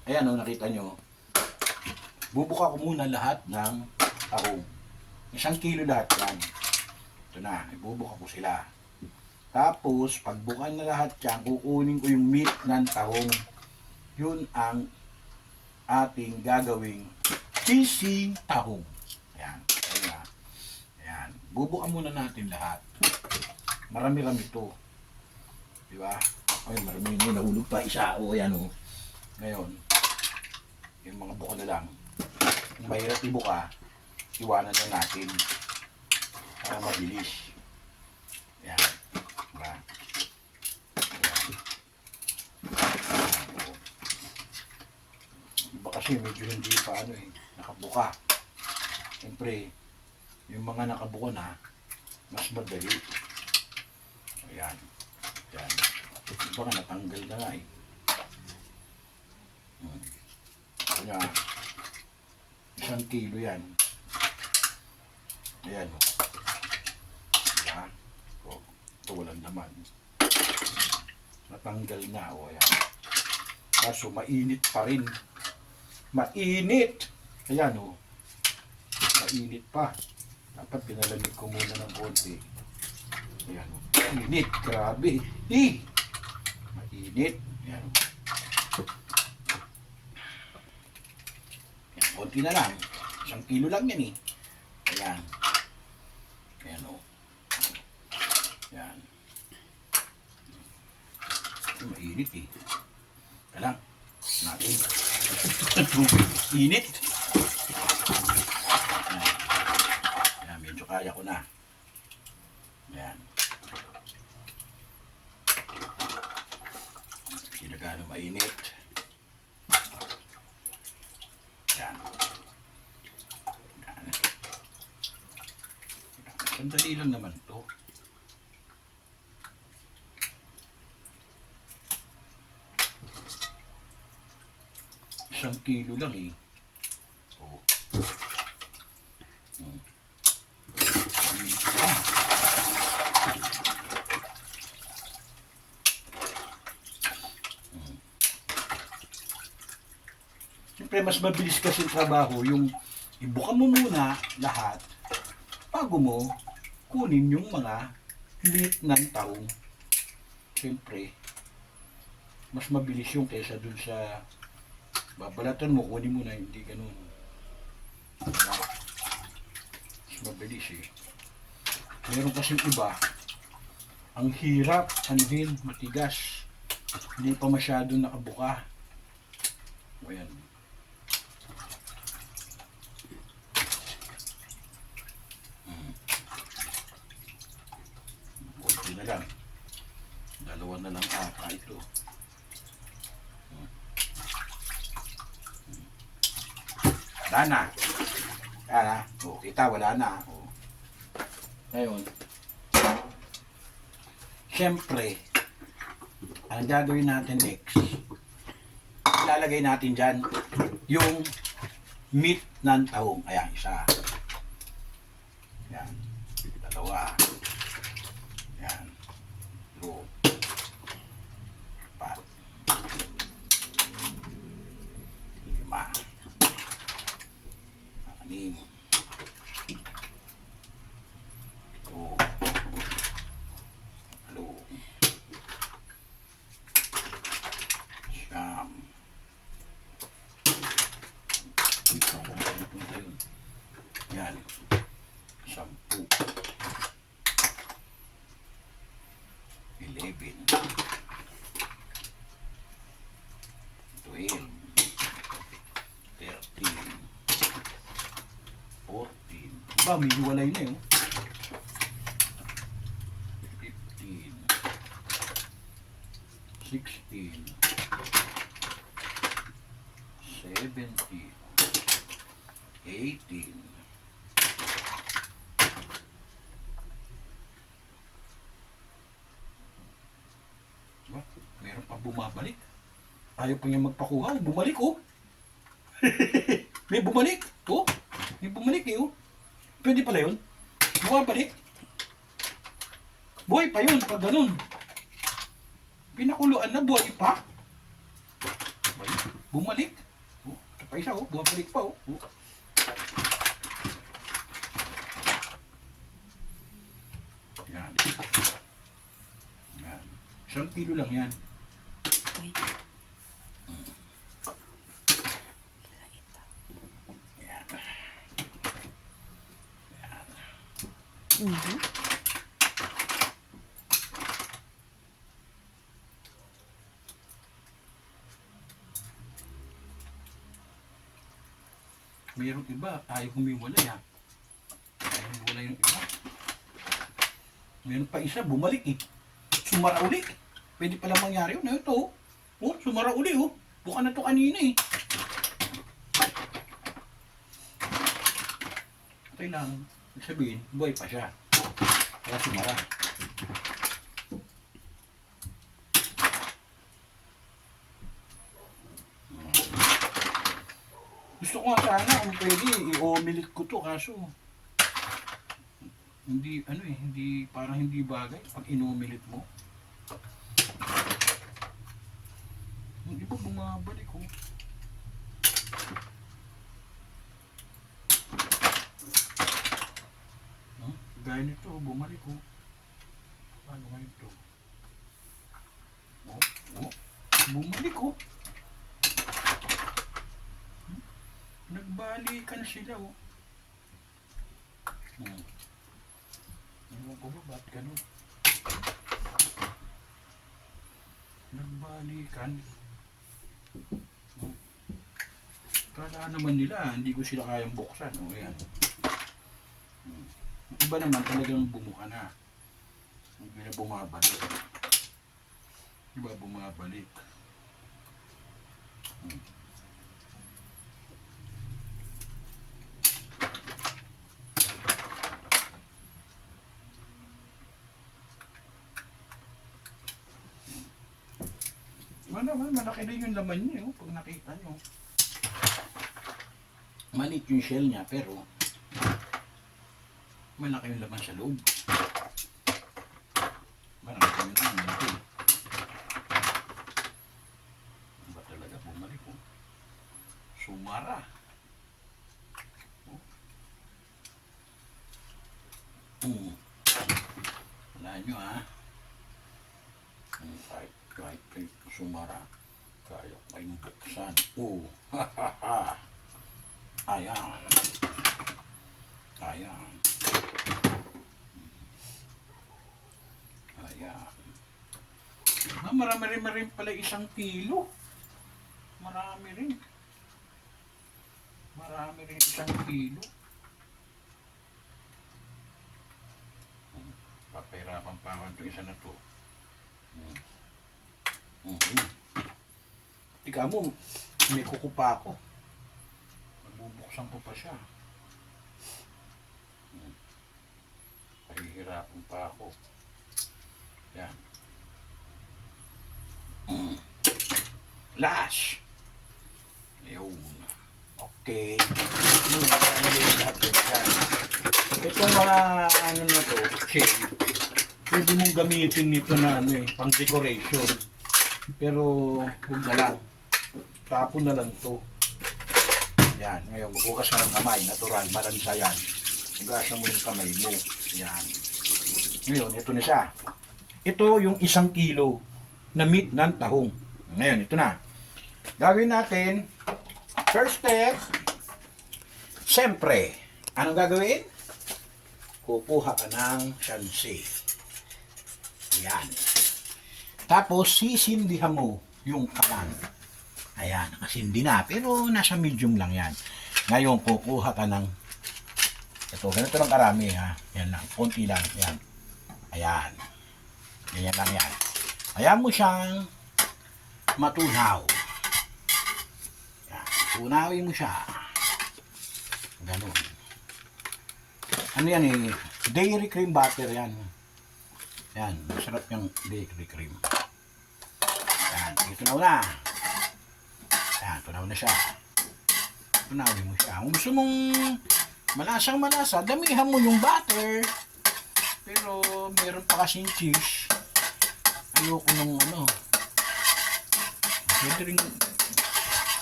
Ayan o, nakita nyo. Bubuka ko muna lahat ng tahong. 1 kilo lahat yan. Ito na, ibubuka ko sila. Tapos, pagbukan na lahat yan, kukunin ko yung meat ng tahong. Yun ang ating gagawing cheesy tahong. Ayan. Ayan. Ayan. Bubuka muna natin lahat. Marami-rami ito. Diba? Ay, marami yun. Nahulog pa isa. O, ayan o. Ngayon, yung mga buka na lang. Kung mahirap ibuka, iwanan na natin para mabilis. Ayan. Diba? Ayan. Iba kasi medyo hindi pa nakabuka. Siyempre, yung mga nakabuka na, mas madali. Ayan. Ayan. Iba nga natanggal na nga eh. Kanya, 1 kilo yan. Ayan. Diba? O, ito walang naman. Natanggal na. O, ayan. Kaso mainit pa rin. Mainit! Ayan o. Mainit pa. Dapat pinalamig ko muna ng konti. Ayan o. Mainit. Grabe. Mainit. Ayan o. Ayan, konti na lang. 1 kilo lang yan eh. Ayan. Ayan o. Ayan. Mainit eh. Ayan. Natin. Init. Ayan, medyo kaya ko na. Ayan. Hindi na gano'ng mainit. Ayan. Ayan. Sandali lang naman ito. Isang kilo lang eh. Oh. Siyempre mas mabilis kasi yung trabaho yung ibuka mo muna lahat bago mo kunin yung mga meat ng tahong. Siyempre mas mabilis yung kaysa dun sa babalatan mo, kunin mo na, hindi ganun. Mas mabilis eh. Meron kasing iba, ang hirap, anuhin, matigas. Hindi pa masyadong nakabuka. O yan. Kunti na lang. 2 na lang ata ito. Wala na. Wala. O, kita, wala na. O. Ngayon, siyempre, ang gagawin natin next, ilalagay natin dyan yung meat ng tahong. Ayan, isa. Ayan. 2. Ayan. 3. 4. 5. 6. Oh. Hello. Siyam. Yan. 10. 11. 12. 13. 14. Ba, may hiwalay na yun. 15. 16. 17. 18. Diba? Meron pa bumabalik. Ayaw pa niya magpakuha. Bumalik oh. May bumalik. Oh. May bumalik eh oh. Pwede pala yun. Bumabalik. Buhay pa yun pag ganun. Pinakuluan na buhay pa. bumalik. Oh, ito pa isa, oh. Bumalik pa, oh. Oh. Yan. Yan. 1 kilo lang yan. Wait. Yan. Mhm. Mayroong iba, ayaw humiwalay ha. Ayaw humiwalay yung iba. Mayroon pa isa, bumalik eh. Sumara uli. Pwede pala mangyari yun. Ito, oh, sumara uli oh. Buka na to kanina eh. Okay lang. Ibig sabihin, buhay pa siya. Kaya sumara. Gusto ko nga sana kung pwede, i-omelette ko to kaso hindi, ano eh, hindi, parang hindi bagay pag inomelette mo. Yung iba bumabalik ko. Huh? Gaya nito, bumalik ko. Paano nga ito? Oh, bumalik ko. Nagbalikan sila oh. Ewan ko ba, ba't ganun? Nagbalikan. Kala naman nila, hindi ko sila kayang buksan. O yan. Iba naman talagang bumuka na. Hindi na bumabalik. Iba bumabalik. Naman, malaki na yung laman niya, oh, pag nakita nyo. Maliit yung shell niya, pero malaki yung laman sa loob. Malaki yung laman niya. Ba talaga bumalik, oh. Sumara. Oh. Wala nyo, ha? Kahit sumara, kaya kayong buksan. Oh, ha ha ha. Ayan. Ayan. Ayan. Marami rin pala 1 kilo. Marami rin. Marami rin 1 kilo. Papahirapan pa ako ito isa na to. Tika mo, may kuko pa ako. Magbubuksan ko pa siya. Pahihirapan pa ako. Yan. Lash! Ayun. Okay. Itong mga ano na to, shade. Pwede mong gamitin nito na ano eh, pang decoration. Pero huwag na lang. Tapon na lang to. Yan. Ngayon, magbukas ka ng kamay. Natural. Malansa yan. Hugasan mo yung kamay mo. Yan. Ngayon, ito na siya. Ito yung 1 kilo na meat ng tahong. Ngayon, ito na. Gagawin natin. First step. Siyempre, anong gagawin? Kukuha ka ng shansi. Yan. Tapos, sisindihan mo yung kalan. Ayan, nakasindi na. Pero nasa medium lang yan. Ngayon, kukuha ka ng ito. Ganito lang karami, ha. Yan lang. Konti lang. Yan. Ayan. Ganyan lang yan. Ayan mo siyang matunaw. Yan. Tunawin mo siya. Ganun. Ano yan eh? Dairy cream butter yan. Yan. Masarap yung dairy cream. Yan. Ito na. Yan. Tunaw na siya. Tunawin mo siya. Kung gusto mong malasang malasa, damihan mo yung butter. Pero meron pa kasing cheese. Ayoko nung ano. Pwede rin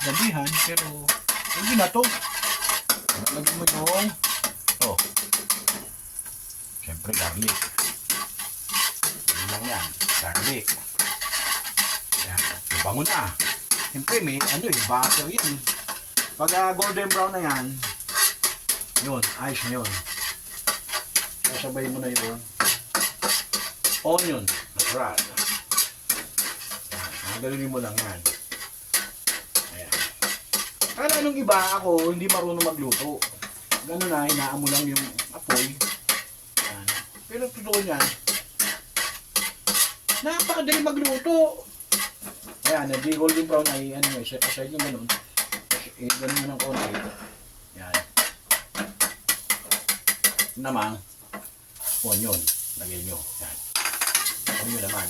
gabihan, pero hindi na to. Lagyan mo yung, oh, siyempre garlic. Yun lang yan, garlic. Yan, bango na. Siyempre may ano eh, butter yan. Pag golden brown na yan, yun, ayos na yun. Sasabay mo na yun. Onion, natural. Galunin mo lang yan. Ayan. Kala nung iba ako, hindi marunong magluto. Ganun na, hinaan mo lang yung apoy. Ayan. Pero totoo yan, napakadali magluto. Ayan, hindi golden brown ay ano, set aside yung ganun. Ganun mo ng konti. Ayan. Namang, onion. Lagay nyo. Ayan. Onion naman.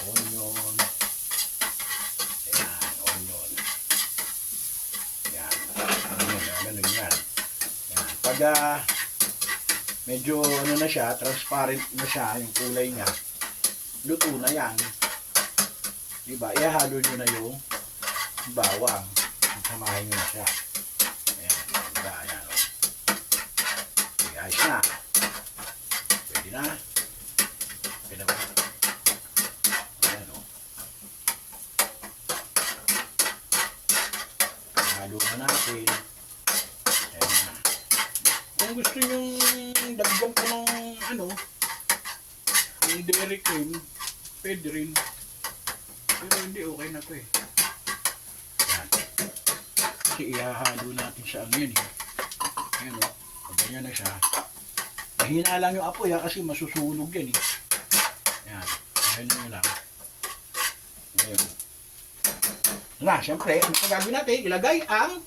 Onion. Ayan, onion. Ayan. Ganun yan. Ayan. Pag medyo ano na siya, transparent na siya, yung kulay niya, luto na yan. Diba? Ihalo nyo na yung bawang. Samahin nyo na siya. Ayan. Diba? Ayan. Ayos na. Pwede na. Pwede na. Ayan o. Halo na natin. Ayan na. Kung gusto nyo dagdag ko ng ano, yung dairy cream, pwede rin. Pero hindi, okay na to eh. Ayan. Kasi ihahalo natin sa ano yun eh. Ayan o. Ganyan na siya. Mahina lang yung apoy ha, kasi masusunog yan eh. Ayan. Ayan nyo lang. Ayan. Na, siyempre, ano pa gagawin natin? Ilagay ang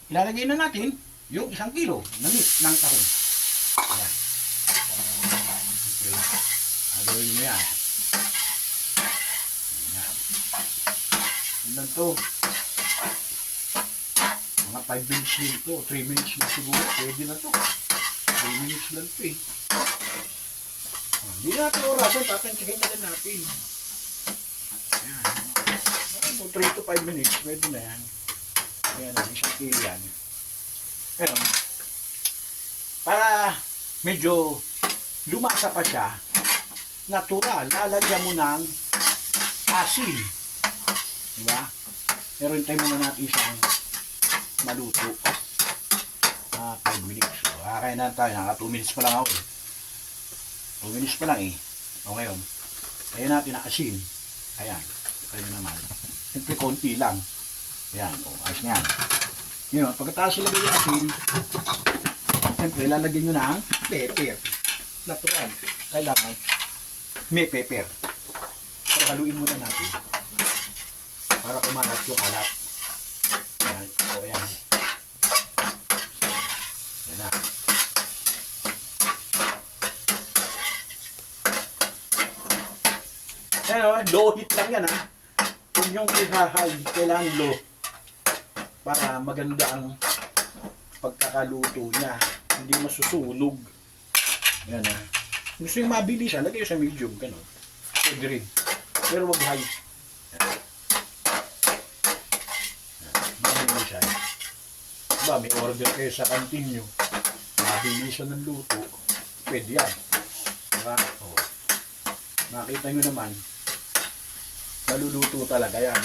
ilalagay na natin yung 1 kilo ng tahong. Ayan. Okay. Haloyin mo yan. Ayan. Hanggang to. Mga 5 minutes din to. 3 minutes na siguro. Pwede na to. 3 minutes lang to eh. Hindi natin orasan. Tatansikin na lang natin. Ayan. 3 to 5 minutes. Pwede na yan. Ayan. 1 kilo yan. Pero, para medyo lumasa pa siya, natural, lalagyan mo ng asin. Diba? Pero hintayin muna natin siyang maluto. 5 minutes. So, kakain na tayo. Naka 2 minutes pa lang ako eh. 2 minutes pa lang eh. O ngayon, kaya natin ang asin. Ayan. Kaya naman. Siyempre konti lang. Ayan. O, ayos na yan. Ngayon, pagkatapos ilagay yung asin, siyempre lalagyan nyo ng pepper. Natural. Kailangan may pepper. Pero haluin muna natin. Para kumalat yung alat. Ayan. O, ayan. Ayan na. Ayan, low heat lang yan ha. Kung yung ihahay, kailangan low. Para maganda ang pagkakaluto niya. Hindi masusunog. Yan ha. Gusto yung mabilis siya, lagay sa medium. Ganun. Pwede rin. Pero wag high. Mabilis siya. Diba, may order kayo sa kantin nyo. Mabilis siya ng luto. Pwede yan. Diba? O. Nakita nyo naman. Maluluto talaga yan.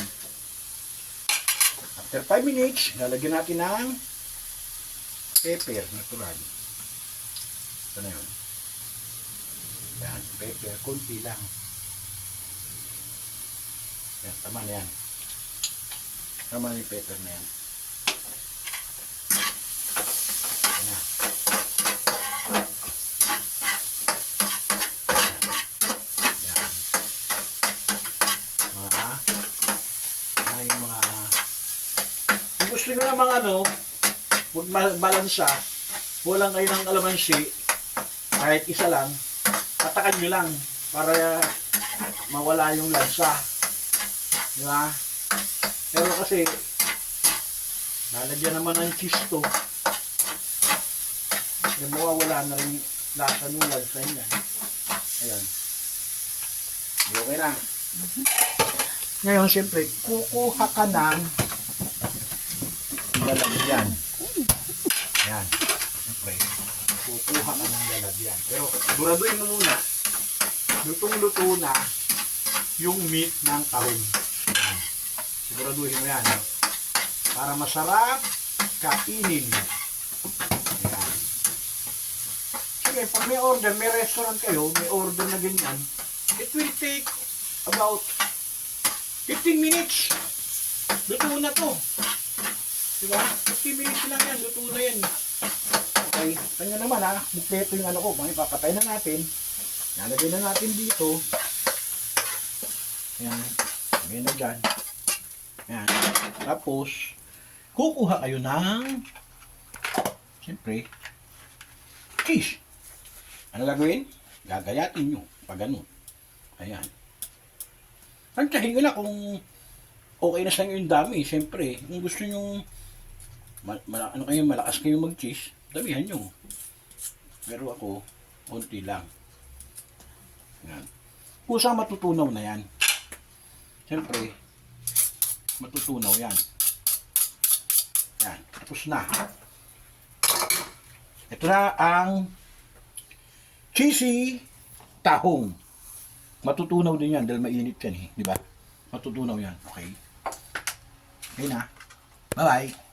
After 5 minutes, lalagyan natin ng pepper, natural. Ito na yun. Yan, pepper, kunti lang. Yan, tama na yan. Tama na yung pepper na yan. Yan na. Gusto nyo namang ano, huwag balansa, walang kayo ng kalamansi, kahit isa lang, patakan nyo lang para mawala yung lansa. Diba? Pero kasi, lalagyan naman ng cheese to, yung mawawala na rin lasa ng lansa niya. Ayan. Okay na. Ngayon, siyempre, kukuha ka ng lalagyan. Yan. Siyempre, kukuha ka ng lalagyan. Pero, siguraduhin mo muna, lutong-luto na yung meat ng tahong. Yan. Siguraduhin mo yan. Para masarap kainin. Yan. Sige, pag may order, may restaurant kayo, may order na ganyan, it will take about 15 minutes. Luto na to. Diba? 15 minutes lang yan. Luto na yan. Okay. Kanya naman ha. Mukleto yung ano ko. Mga ipapatay na natin. Nalagay na natin dito. Ayan. Lagay na dyan. Ayan. Tapos, kukuha kayo ng siyempre, cheese. Ano gagawin? Gagayatin nyo. Pag ganun. Ayan. Tantyahin nyo na kung okay na sa inyo yung dami. Siyempre, kung gusto nyo ano kayo, malakas kayo mag-cheese, damihan nyo. Pero ako, konti lang. Yan. Kusang matutunaw na yan. Siyempre, matutunaw yan. Yan. Tapos na. Ito na ang cheesy tahong. Matutunaw din yan dahil mainit yan eh. Di ba? Matutunaw yan. Okay. Okay na. Bye-bye.